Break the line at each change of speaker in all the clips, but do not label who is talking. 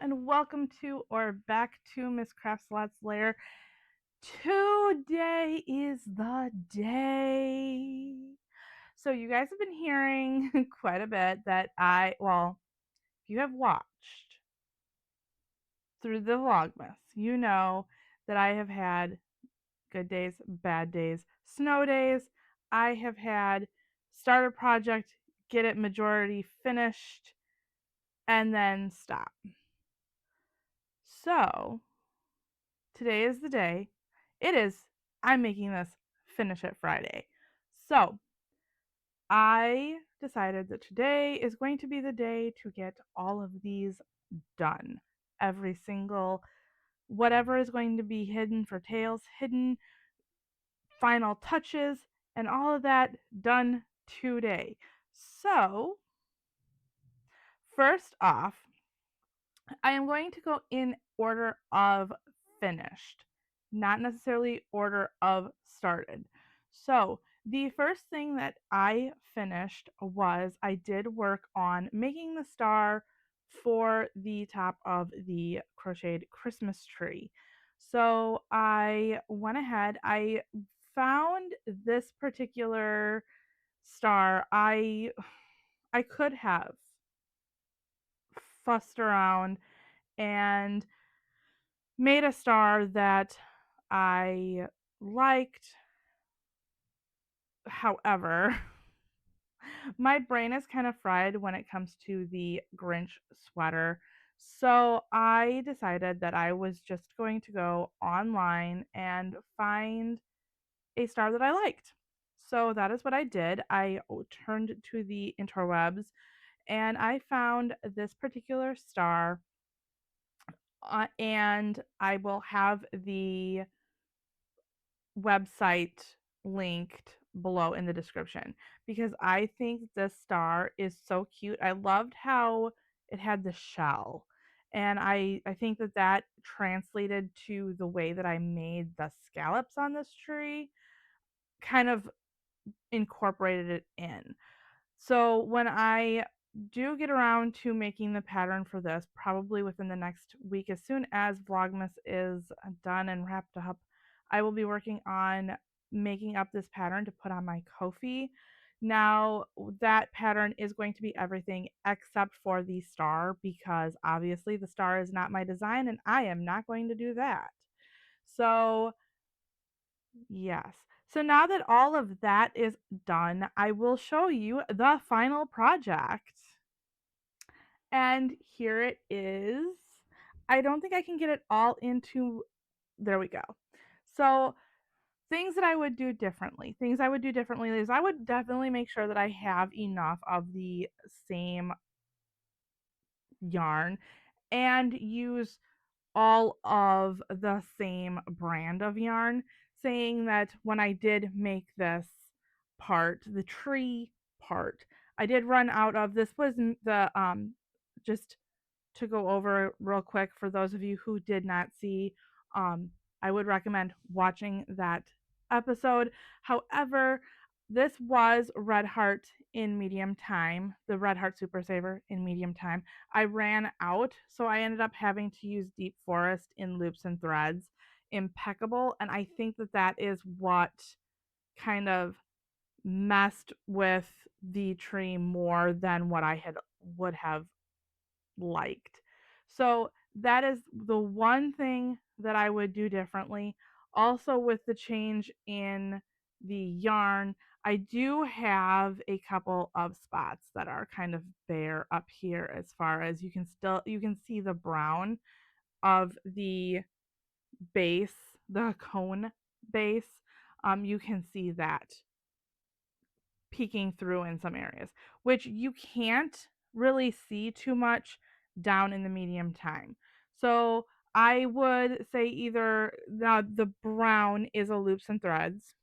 and welcome to or back to Miss Craft's Lair. Today is the day. So you guys have been hearing quite a bit that if you have watched through the Vlogmas, you know that I have had good days, bad days, snow days. I have had start a project, get it majority finished, and then stop. So today is the day. I'm making this finish it Friday. So I decided that today is going to be the day to get all of these done. Every single, whatever is going to be hidden for tails, hidden, final touches, and all of that done today. So, first off, I am going to go in order of finished, not necessarily order of started. So, the first thing that I finished was I did work on making the star for the top of the crocheted Christmas tree. So, I went ahead, I found this particular star. I could have fussed around and made a star that I liked. However, my brain is kind of fried when it comes to the Grinch sweater. So I decided that I was just going to go online and find a star that I liked. So that is what I did. I turned to the interwebs and I found this particular star, and I will have the website linked below in the description because I think this star is so cute. I loved how it had the shell. And I think that that translated to the way that I made the scallops on this tree, kind of incorporated it in. So when I do get around to making the pattern for this, probably within the next week, as soon as Vlogmas is done and wrapped up, I will be working on making up this pattern to put on my Ko-fi. Now, that pattern is going to be everything except for the star because obviously the star is not my design and I am not going to do that. So, yes. So now that all of that is done, I will show you the final project. And here it is. I don't think I can get it all into, there we go. So things that I would do differently. Things I would do differently is I would definitely make sure that I have enough of the same yarn and use all of the same brand of yarn, saying that when I did make this part, the tree part, I did run out of this was the just to go over real quick for those of you who did not see, um I would recommend watching that episode. However, this was Red Heart in medium time, the Red Heart Super Saver in medium time. I ran out, so I ended up having to use Deep Forest in loops and threads. Impeccable, and I think that that is what kind of messed with the tree more than what I had would have liked. So that is the one thing that I would do differently. Also, with the change in the yarn, I do have a couple of spots that are kind of bare up here as far as you can see the brown of the base, the cone base. You can see that peeking through in some areas, which you can't really see too much down in the medium time. So I would say either the brown is a loops and threads.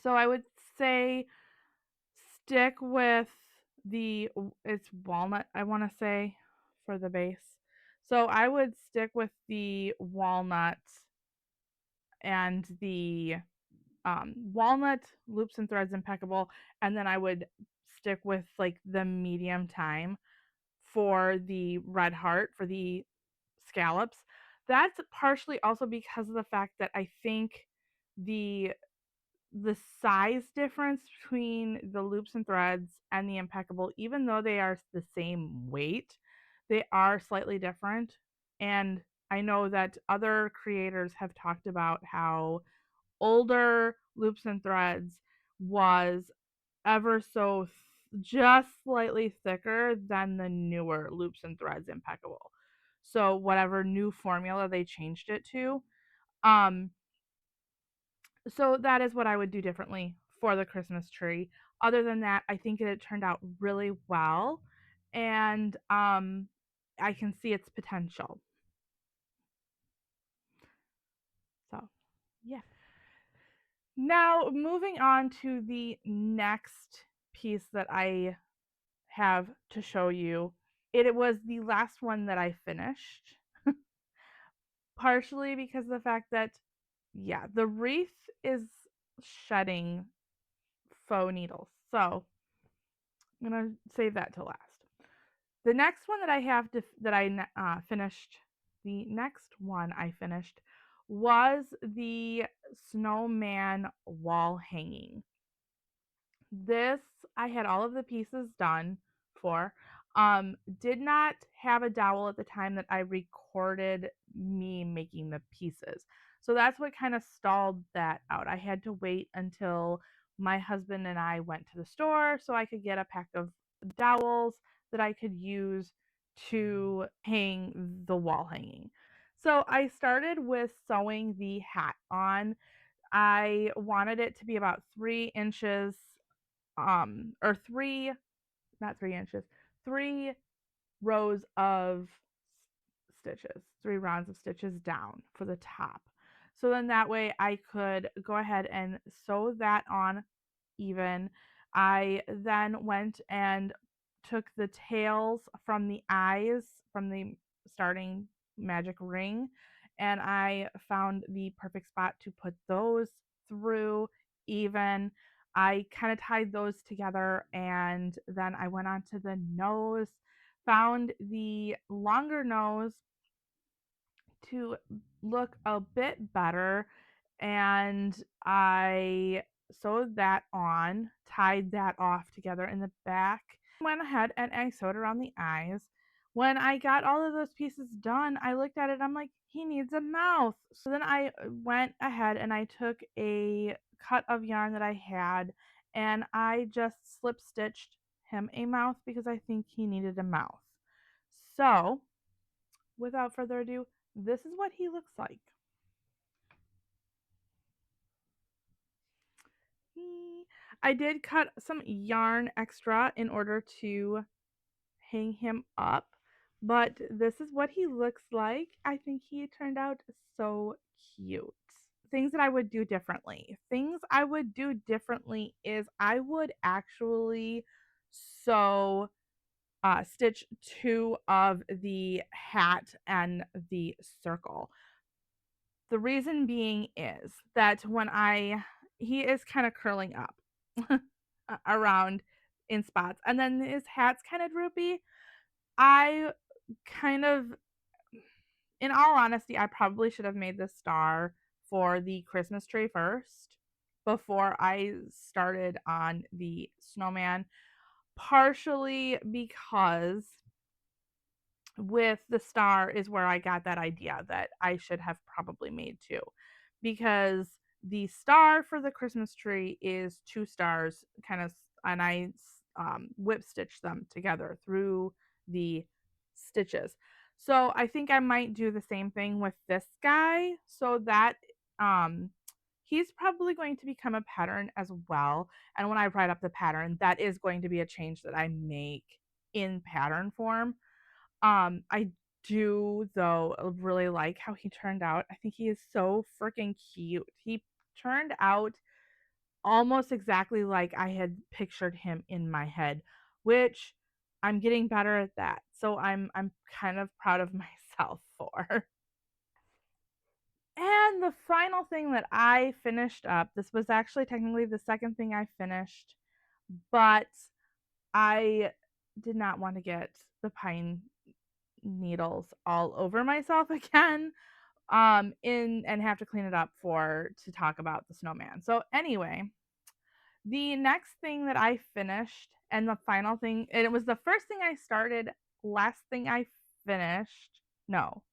So I would say stick with it's walnut, I want to say, for the base. So I would stick with the walnut and the walnut loops and threads impeccable, and then I would stick with like the medium time for the red heart, for the scallops. That's partially also because of the fact that I think the the size difference between the loops and threads and the impeccable, even though they are the same weight, they are slightly different. And I know that other creators have talked about how older loops and threads was ever so just slightly thicker than the newer loops and threads impeccable. So whatever new formula they changed it to, um, so that is what I would do differently for the Christmas tree. Other than that, I think it turned out really well, and I can see its potential. So, yeah. Now, moving on to the next piece that I have to show you. It was the last one that I finished, partially because of the fact that, yeah, the wreath is shedding faux needles. So I'm gonna save that to last. The next one that I have to that I finished, the next one I finished was the Snowman Wall Hanging. This I had all of the pieces done for. Did not have a dowel at the time that I recorded me making the pieces. So that's what kind of stalled that out. I had to wait until my husband and I went to the store so I could get a pack of dowels that I could use to hang the wall hanging. So I started with sewing the hat on. I wanted it to be about 3 inches or three, not 3 inches, 3 rows of stitches, 3 rounds of stitches down for the top. So then that way I could go ahead and sew that on even. I then went and took the tails from the eyes from the starting magic ring, and I found the perfect spot to put those through even. I kind of tied those together, and then I went on to the nose, found the longer nose to look a bit better, and I sewed that on, tied that off together in the back, went ahead and I sewed around the eyes. When I got all of those pieces done, I looked at it, I'm like, he needs a mouth. So then I went ahead and I took a cut of yarn that I had and I just slip stitched him a mouth because I think he needed a mouth. So without further ado, this is what he looks like. I did cut some yarn extra in order to hang him up, but this is what he looks like. I think he turned out so cute. Things that I would do differently. Things I would do differently is I would actually sew stitch two of the hat and the circle. The reason being is that he is kind of curling up around in spots, and then his hat's kind of droopy. I kind of, in all honesty, I probably should have made the star for the Christmas tree first before I started on the snowman, partially because with the star is where I got that idea that I should have probably made two, because the star for the Christmas tree is two stars, kind of, and I whip stitch them together through the stitches. So I think I might do the same thing with this guy, so that um, he's probably going to become a pattern as well. And when I write up the pattern, that is going to be a change that I make in pattern form. I do though really like how he turned out. I think he is so freaking cute. He turned out almost exactly like I had pictured him in my head, which I'm getting better at that. So I'm kind of proud of myself for. And the final thing that I finished up, this was actually technically the second thing I finished, but I did not want to get the pine needles all over myself again in and have to clean it up for to talk about the snowman. So anyway, the next thing that I finished and the final thing, and it was the first thing I started, last thing I finished. No,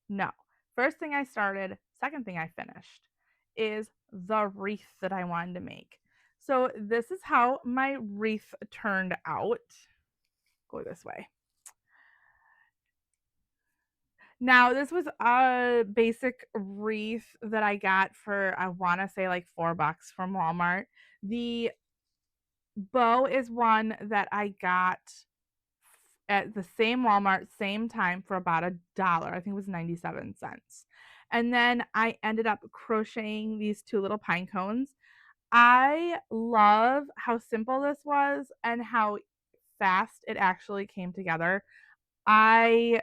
no. First thing I started, second thing I finished is the wreath that I wanted to make. So this is how my wreath turned out. Go this way. Now, this was a basic wreath that I got for, I want to say like $4 from Walmart. The bow is one that I got at the same Walmart, same time for about $1. I think it was 97 cents. And then I ended up crocheting these two little pine cones. I love how simple this was and how fast it actually came together. I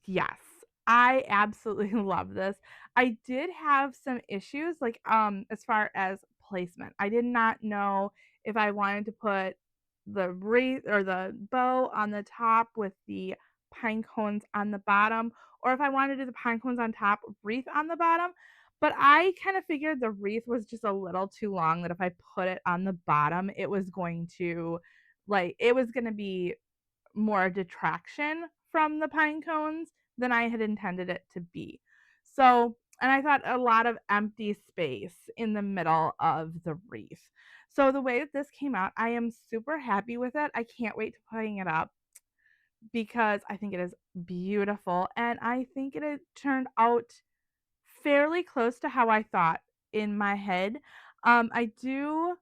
Yes, I absolutely love this. I did have some issues, like, as far as placement. I did not know if I wanted to put the wreath or the bow on the top with the pine cones on the bottom, or if I wanted to do the pine cones on top, wreath on the bottom. But I kind of figured the wreath was just a little too long, that if I put it on the bottom, it was going to, like, it was going to be more detraction from the pine cones than I had intended it to be. So, and I thought a lot of empty space in the middle of the wreath. So the way that this came out, I am super happy with it. I can't wait to putting it up because I think it is beautiful and I think it turned out fairly close to how I thought in my head. I do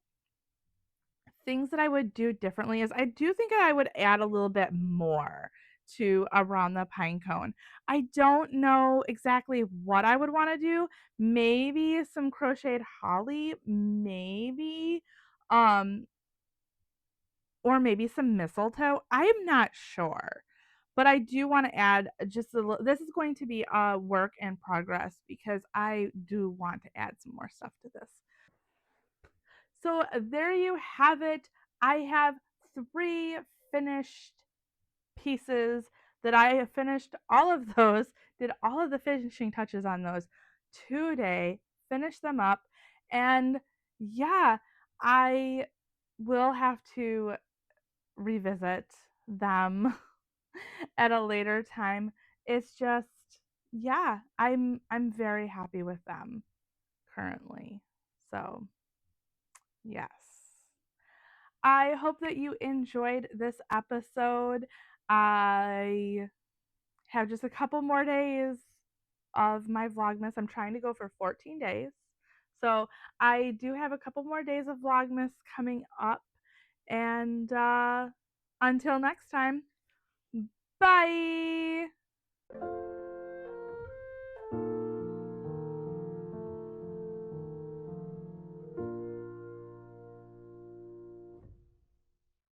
things that I would do differently is I do think I would add a little bit more to around the pine cone. I don't know exactly what I would want to do. Maybe some crocheted holly, maybe um or maybe some mistletoe. I'm not sure. But I do want to add just a little. This is going to be a work in progress because I do want to add some more stuff to this. So there you have it. I have 3 finished pieces that I have finished all of those, did all of the finishing touches on those today, finished them up, and yeah, I will have to revisit them at a later time. It's just yeah, I'm very happy with them currently. So, yes. I hope that you enjoyed this episode. I have just a couple more days of my Vlogmas. I'm trying to go for 14 days. So I do have a couple more days of Vlogmas coming up. And until next time, bye.